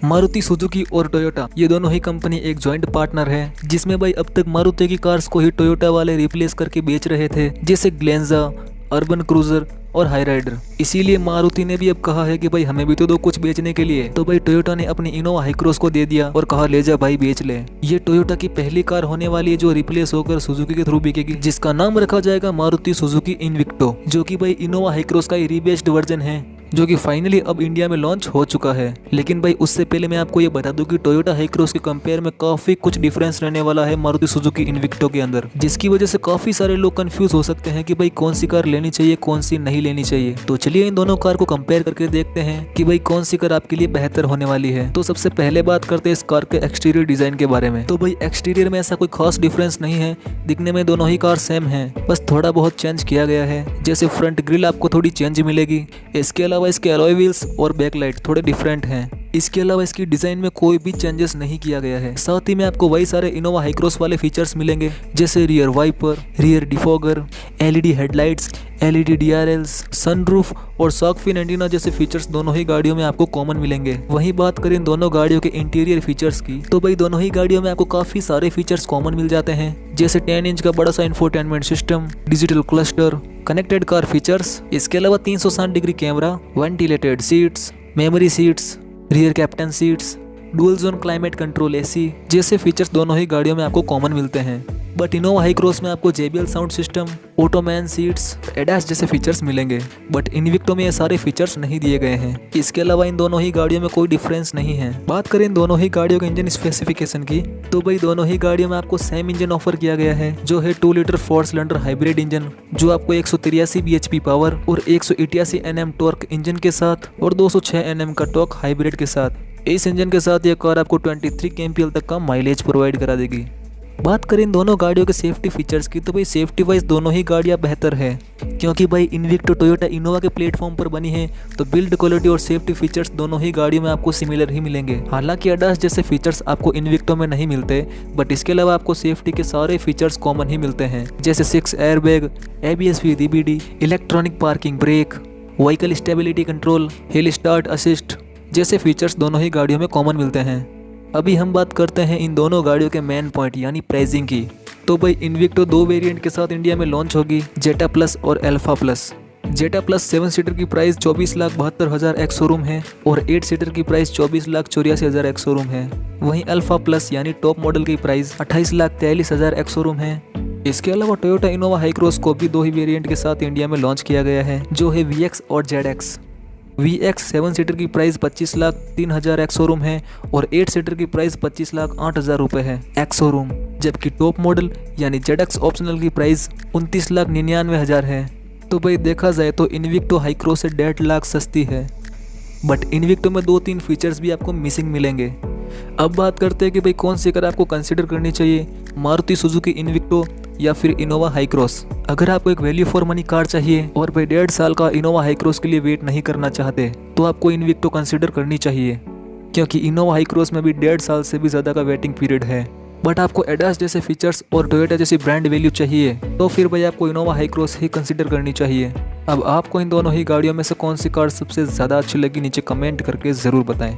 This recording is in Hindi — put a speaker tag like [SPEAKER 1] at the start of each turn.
[SPEAKER 1] मारुति सुजुकी और टोयोटा ये दोनों ही कंपनी एक जॉइंट पार्टनर है, जिसमें भाई अब तक मारुति की कार्स को ही टोयोटा वाले रिप्लेस करके बेच रहे थे, जैसे ग्लेंजा, अर्बन क्रूजर और हाई राइडर। इसीलिए मारुति ने भी अब कहा है कि भाई हमें भी तो दो कुछ बेचने के लिए। तो भाई टोयोटा ने अपनी इनोवा हाई क्रॉस को दे दिया और कहा ले जा भाई बेच ले। ये टोयोटा की पहली कार होने वाली है जो रिप्लेस होकर सुजुकी के थ्रू बिकेगी, जिसका नाम रखा जाएगा मारुति सुजुकी इनविक्टो, जो कि भाई इनोवा हाई क्रॉस का ही रीबेस्ड वर्जन है, जो कि फाइनली अब इंडिया में लॉन्च हो चुका है। लेकिन भाई उससे पहले मैं आपको ये बता दूं कि टोयोटा हाई क्रॉस के कंपेयर में काफी कुछ डिफरेंस रहने वाला है मारुति सुजुकी इनविक्टो के अंदर, जिसकी वजह से काफी सारे लोग कंफ्यूज हो सकते हैं कि भाई कौन सी कार लेनी चाहिए, कौन सी नहीं लेनी चाहिए। तो चलिए इन दोनों कार को कंपेयर करके देखते हैं कि भाई कौन सी कार आपके लिए बेहतर होने वाली है। तो सबसे पहले बात करते हैं इस कार के एक्सटीरियर डिजाइन के बारे में। तो भाई एक्सटीरियर में ऐसा कोई खास डिफरेंस नहीं है, दिखने में दोनों ही कार सेम है, बस थोड़ा बहुत चेंज किया गया है। जैसे फ्रंट ग्रिल आपको थोड़ी चेंज मिलेगी, इसके अलावा इसके अलॉय व्हील्स और बैकलाइट थोड़े डिफरेंट हैं। इसके अलावा इसकी डिजाइन में कोई भी चेंजेस नहीं किया गया है। साथ ही में आपको वही सारे इनोवा हाई क्रॉस वाले फीचर्स मिलेंगे, जैसे rear wiper, rear defogger, LED headlights, LED DRLs, sunroof और शॉक फिन एंटीना जैसे फीचर्स दोनों ही गाड़ियों में आपको कॉमन मिलेंगे। वहीं बात करें दोनों गाड़ियों के इंटीरियर फीचर्स की, तो भाई दोनों ही गाड़ियों में आपको काफी सारे फीचर्स कॉमन मिल जाते हैं, जैसे 10 इंच का बड़ा सा infotainment system, digital cluster, connected car features. इसके अलावा 360 degree camera, ventilated seats, memory seats, rear captain seats, dual zone climate control AC जैसे फीचर्स दोनों ही गाड़ियों में आपको कॉमन मिलते हैं। बट इनोवा हाई क्रॉस में आपको JBL sound system, ottoman seats, ADAS जैसे फीचर्स मिलेंगे, बट इनविक्टो में ये सारे फीचर्स नहीं दिए गए हैं। इसके अलावा इन दोनों ही गाड़ियों में कोई डिफरेंस नहीं है। बात करें इन दोनों ही गाड़ियों के इंजन स्पेसिफिकेशन की, तो भाई दोनों ही गाड़ियों में आपको सेम इंजन ऑफर किया गया है, जो है 2 लीटर 4 सिलेंडर हाइब्रिड इंजन, जो आपको 183 bhp पावर और 188 Nm टॉर्क इंजन के साथ और 206 Nm का टॉर्क हाइब्रिड के साथ। इस इंजन के साथ ये कार आपको 23 kmpl तक का माइलेज प्रोवाइड करा देगी। बात करें इन दोनों गाड़ियों के सेफ्टी फीचर्स की, तो भाई सेफ्टी वाइज दोनों ही गाड़ियां बेहतर है, क्योंकि भाई इनविक्टो टोयोटा इनोवा के प्लेटफॉर्म पर बनी है, तो बिल्ड क्वालिटी और सेफ्टी फीचर्स दोनों ही गाड़ियों में आपको सिमिलर ही मिलेंगे। हालांकि अडास जैसे फीचर्स आपको इनविक्टो में नहीं मिलते, बट इसके अलावा आपको सेफ्टी के सारे फीचर्स कॉमन ही मिलते हैं, जैसे 6 airbag, ABS with EBD, electronic parking brake, vehicle stability control, hill start assist जैसे फीचर्स दोनों ही गाड़ियों में कॉमन मिलते हैं। अभी हम बात करते हैं इन दोनों गाड़ियों के मेन पॉइंट यानी प्राइसिंग की। तो भाई इनविक्टो 2 वेरिएंट के साथ इंडिया में लॉन्च होगी, जेटा प्लस और alpha plus. Zeta plus 7 seater की प्राइस 24,72,000 एक्स शोरूम है और 8 सीटर की प्राइस 24,84,000 एक्स शोरूम है। वहीं अल्फा प्लस यानी टॉप मॉडल की प्राइस 28,43,000 एक्स शोरूम है। इसके अलावा टोयोटा इनोवा हाई क्रॉस को भी 2 ही वेरिएंट के साथ इंडिया में लॉन्च किया गया है, जो है VX और ZX। VX 7 सीटर की प्राइस 25,03,000 एक्स शोरूम है और 8 सीटर की प्राइस 25,08,000 रुपये है एक्स शोरूम, जबकि टॉप मॉडल यानी ZX ऑप्शनल की प्राइस 29,99,000 है। तो भाई देखा जाए तो इनविक्टो हाई क्रॉस से 1.5 लाख सस्ती है, बट इनविक्टो में 2-3 फीचर्स भी आपको मिसिंग मिलेंगे। अब बात करते हैं कि भाई कौन सी कार आपको कंसिडर करनी चाहिए, मारुति सुजुकी इनविक्टो या फिर इनोवा हाई क्रॉस। अगर आपको एक वैल्यू फॉर मनी कार चाहिए और भाई 1.5 साल का इनोवा हाई क्रॉस के लिए वेट नहीं करना चाहते, तो आपको इनविक्टो कंसिडर करनी चाहिए, क्योंकि इनोवा हाई क्रॉस में भी 1.5 साल से भी ज़्यादा का वेटिंग पीरियड है। बट आपको एडास जैसे फीचर्स और टोयोटा जैसी ब्रांड वैल्यू चाहिए, तो फिर भाई आपको इनोवा हाई क्रॉस ही कंसिडर करनी चाहिए। अब आपको इन दोनों ही गाड़ियों में से कौन सी कार सबसे ज़्यादा अच्छी लगी, नीचे कमेंट करके ज़रूर बताएं।